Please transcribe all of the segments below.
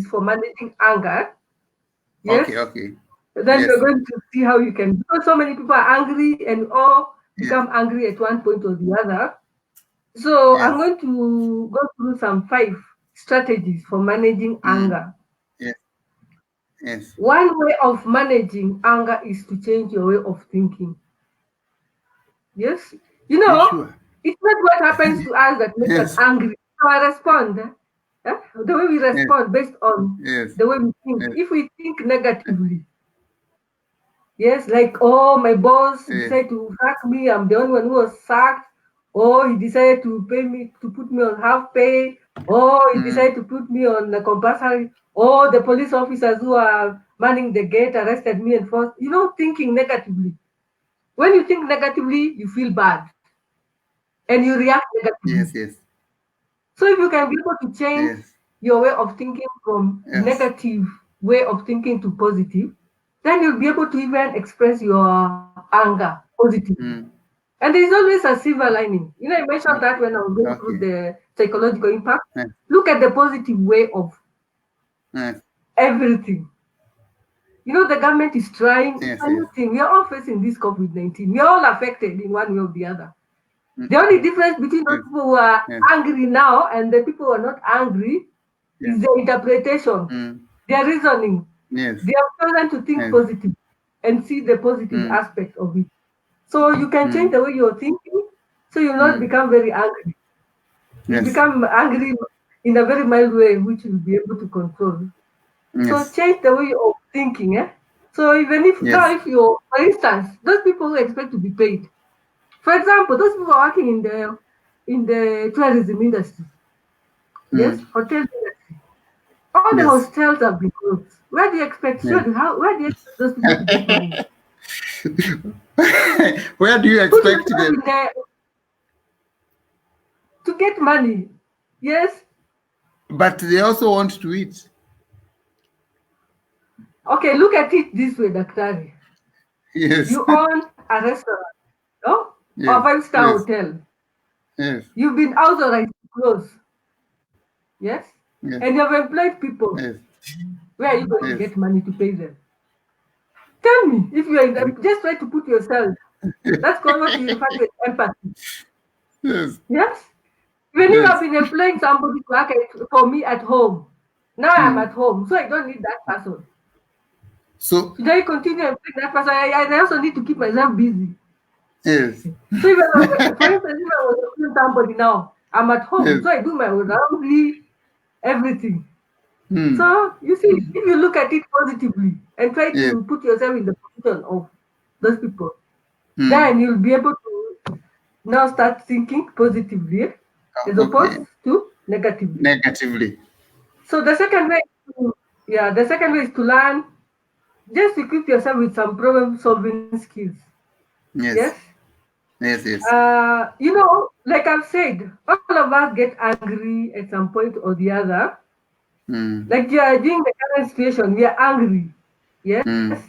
strategies for managing anger. Yes. Okay. Then Yes. we're going to see how you can, because so many people are angry and all become angry at one point or the other. So I'm going to go through some 5 strategies for managing anger. Yes. Yes. One way of managing anger is to change your way of thinking. Yes. You You know, sure? it's not what happens to us that makes us Yes. angry. So I respond. The way we Yes. respond based on Yes. the way we think. Yes. If we think negatively, yes, like, oh, my boss Yes. decided to sack me, I'm the only one who was sacked. Or he decided to put me on half pay. Or he decided to put me on a compulsory. Or the police officers who are manning the gate arrested me and forced, thinking negatively. When you think negatively, you feel bad and you react negatively. Yes. Yes. So if you can be able to change Yes. your way of thinking from Yes. negative way of thinking to positive, then you'll be able to even express your anger positively. Mm. And there's always a silver lining. I mentioned that Okay. when I was going through Okay. the psychological impact. Yes. Look at the positive way of Yes. everything. The government is trying. It's Yes. a Yes. new thing. We are all facing this COVID-19. We are all affected in one way or the other. Mm. The only difference between those Yes. people who are Yes. angry now and the people who are not angry Yes. is their interpretation, Mm. their reasoning. Yes. They have chosen to think Yes. positive and see the positive Mm. aspect of it. So you can change Mm. the way you're thinking, so you'll not Mm. become very angry. You Yes. become angry in a very mild way, which you'll be able to control. So Yes. change the way you're thinking. So even if now, Yes. if you're, for instance, those people who expect to be paid, for example, those people working in the tourism industry, yes, Mm. hotel industry, all the Yes. hostels have been closed. Where do you expect? Yes. Where do you expect those people to get money? Where do you Put expect yourself them? in there to get money. Yes. But they also want to eat. Okay, look at it this way, Daktari. Yes. You own a restaurant, no? Or Yes. five-star Yes. hotel. Yes. You've been authorized to close. Yes? Yes. And you've employed people. Yes. Where are you going to Yes. get money to pay them? Tell me, if you're in them, just try to put yourself. That's called what you refer to as empathy. Yes. Yes? When you have Yes. been employing somebody to work for me at home, now I'm Mm. at home, so I don't need that person. So Should I continue employing that person? I also need to keep myself busy. yes. So if for instance, if I was employing somebody now, I'm at home, Yes. so I do my own laundry, everything. Mm. So you see, if you look at it positively and try Yes. to put yourself in the position of those people, Mm. then you'll be able to now start thinking positively as opposed Okay. to negatively. Negatively. So the second way is to learn, just equip yourself with some problem solving skills. Yes. Yes. Yes. Yes. Like I've said, all of us get angry at some point or the other. Mm. Like during the current situation, we are angry. Yes. Mm.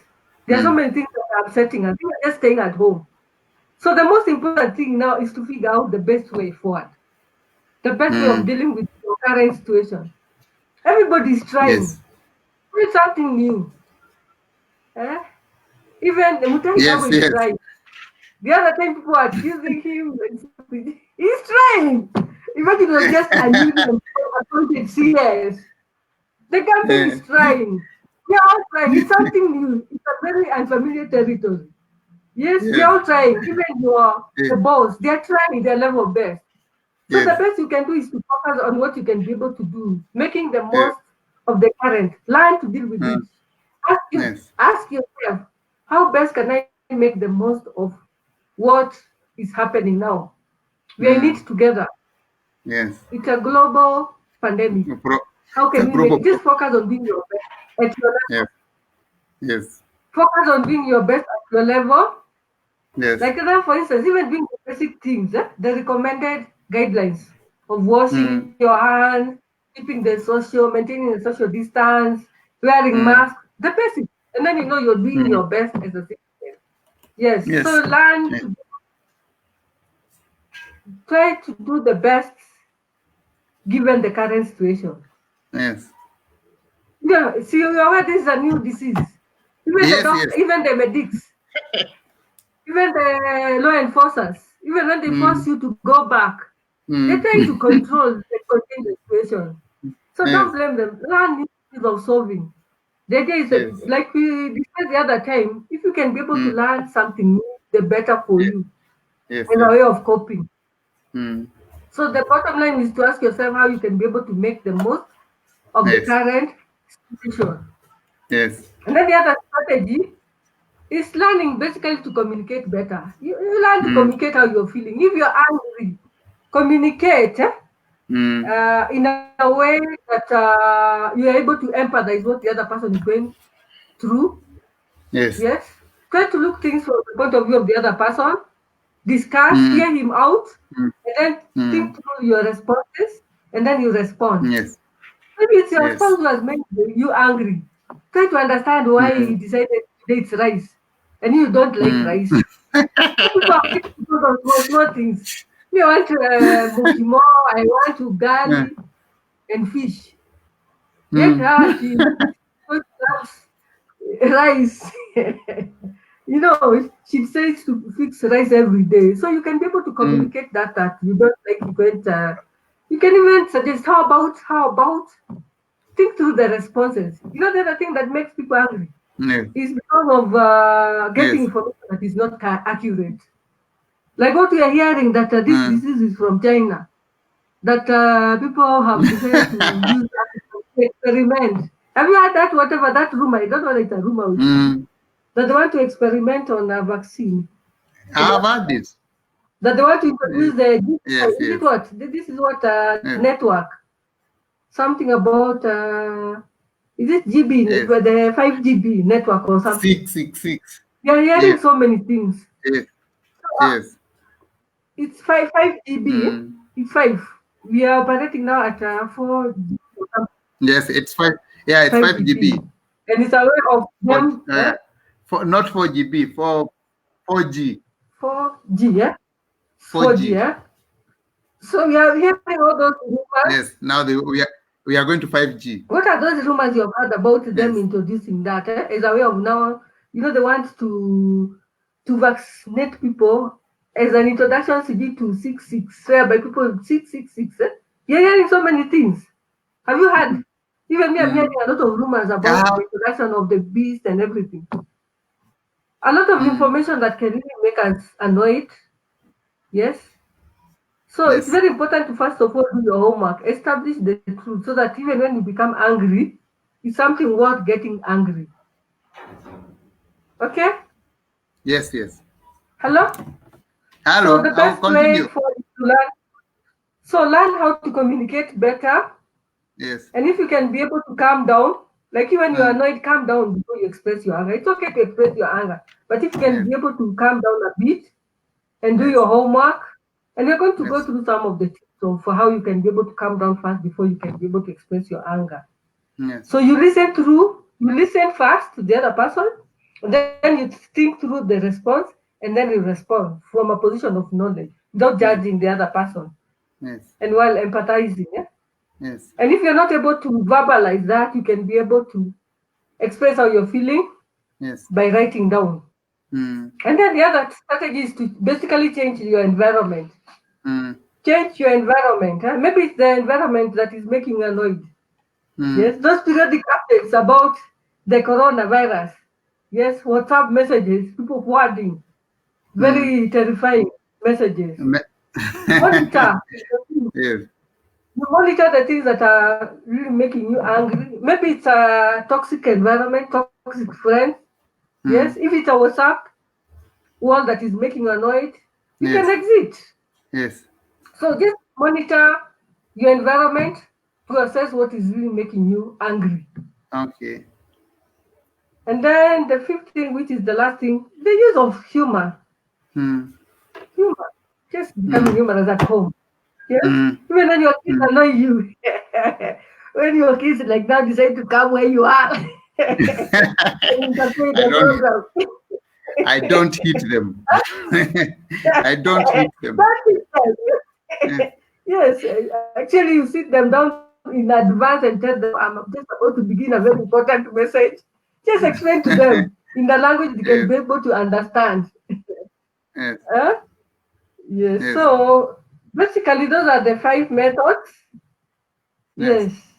There are so many Mm. things that are upsetting us. We are just staying at home. So the most important thing now is to figure out the best way forward, the best way of Mm. dealing with your current situation. Everybody's trying. Yes. It's something new. Eh? Even Mutahi Yes. Kabo is Yes. trying. The other time people are accusing him and something. He's trying. Imagine it was just a newly appointed CS. The campaign Eh, is trying. We are all trying. It's something new. It's a very unfamiliar territory. Yes, we yes. are all trying. Even the Yes. boss, they're trying their level best. So the Yes. best you can do is to focus on what you can be able to do, making the Yes. most of the current. Learn to deal with it. Mm. Yes. Ask yourself, how best can I make the most of what is happening now? We are in it Mm. together. Yes. It's a global pandemic. How It's a can we make global it? Just problem. focus on being your best at your Yes. level. Yes. Focus on being your best at your level. Yes. Like now, for instance, even doing the basic things, the recommended guidelines of washing Mm. your hands, maintaining the social distance, wearing Mm. masks, the basics. And then you're doing Mm. your best as a citizen. Yes. So Yes. learn Yes. to try to do the best given the current situation. Yes. Yeah, see, you are aware this is a new disease. Even the Yes, doctor, yes. even the medics, even the law enforcers, even when they force Mm, you to go back, they're mm. trying to control and contain the situation. So don't Yes, blame them. Learn new ways of solving. The idea is that, yes. like we discussed the other time, if you can be able to Mm, learn something new, the better for yes, you yes, as a yes. way of coping. Mm, So the bottom line is to ask yourself how you can be able to make the most of the yes, current situation. yes. And then the other strategy is learning basically to communicate better. You learn to Mm, communicate how you're feeling. If you're angry, communicate mm, in a way that you're able to empathize what the other person is going through. yes. Yes. Try to look things from the point of view of the other person, discuss, Mm, hear him out, mm, and then mm, think through your responses, and then you respond. yes, Maybe it's your spouse yes. who has made you angry. Try to understand why Mm, he decided today it's rice and you don't like mm, rice. Some people are angry because of small things. Me, I want mokimo, I want yeah, ugali and fish. Yet mm, she loves rice. She says to fix rice every day. So you can be able to mm, communicate that you don't like it. You can even suggest how about think through the responses. The other thing that makes people angry yes, is because of getting yes. information that is not accurate. Like what we are hearing that this Mm. disease is from China, that people have decided to use that to experiment. Have you heard that? Whatever that rumor, I don't know whether it's a rumor or true, Mm. that they want to experiment on a vaccine. You How know, about this? that they want to Yes, introduce the. yes, Is it yes. what? This is what Yes, network? Something about. Is it GB? yes. The 5GB network or something? 666. We are Yes, hearing so many things. yes, So, yes. it's 5GB. Mm. It's five. We are operating now at 4G or Yes, it's five. Yeah, it's 5GB, 5 GB. and it's a way of For, them not 4 GB, for 4G. 4G. Yeah, it's 4G. 4G. Yeah. So we are hearing all those rumors. Yes. Now we are going to 5G. What are those rumors you have heard about them Yes. introducing that as a way of now? They want to vaccinate people as an introduction to 666, whereby people 666. You're hearing so many things. Have you heard? Even me, I'm hearing Mm. a lot of rumors about Ah, the introduction of the beast and everything. A lot of mm. information that can really make us annoyed. Yes. So it's Yes. very important to first of all do your homework, establish the truth, so that even when you become angry, it's something worth getting angry. Okay? Yes, yes. Hello? So Hello. the I'll best way continue. for you to learn, so learn how to communicate better. Yes. And if you can be able to calm down, like you when you're Mm. annoyed, calm down before you express your anger. It's okay to express your anger. But if you can Yes. be able to calm down a bit and do Yes. your homework, and we're going to go Yes. through some of the tips for how you can be able to calm down fast before you can be able to express your anger. Yes. So you listen first to the other person, and then you think through the response, and then you respond from a position of knowledge, without Yes. judging the other person, Yes. and while empathizing. Yes. And if you're not able to verbalize that, you can be able to express how you're feeling Yes. by writing down. Mm. And then the other strategy is to basically change your environment. Mm. Change your environment. Maybe it's the environment that is making you annoyed. Mm. Yes, those periodic updates about the coronavirus. Yes, WhatsApp messages, people forwarding Mm. very terrifying messages. Me- Monitor. yes. You monitor the things that are really making you angry. Maybe it's a toxic environment, toxic friends. Yes, if Mm. it's a WhatsApp wall that is making you annoyed, you can Yes. exit. Yes. So just monitor your environment to assess what is really making you angry. Okay. And then the fifth thing, which is the last thing, the use of humor. Mm. Humor. Just becoming Mm. humorous at home. Yes? Mm. Even when your kids Mm. annoy you. When your kids like now decide to come where you are and interfere I the don't. program. I don't hit them. I don't hit them. That is Yes. yes, actually you sit them down in the in advance and tell them I'm just about to begin a very important message. Just explain to them in the language they can Yes. be able to understand. Yes. Huh? Yes. Yes. So basically, those are the 5 methods. Yes. Yes.